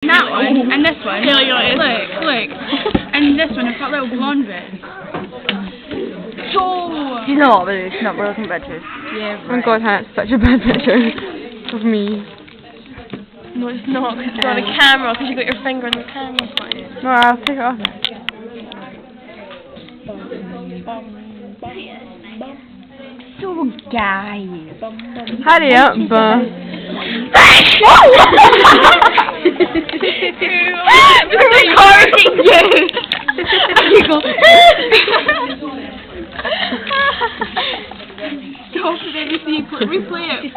That one and this one. Here you go. Look. And this one, I've got little blonde bits. So. She's not, but she's not. We're looking at pictures. Yeah, Oh my god, Hannah, it's such a bad picture of me. No, it's not, because it's on a camera, because you got your finger on the camera. No, I'll take it off. So guys. Hurry up, but. Recording you. You go. Stop it, everything. Replay it.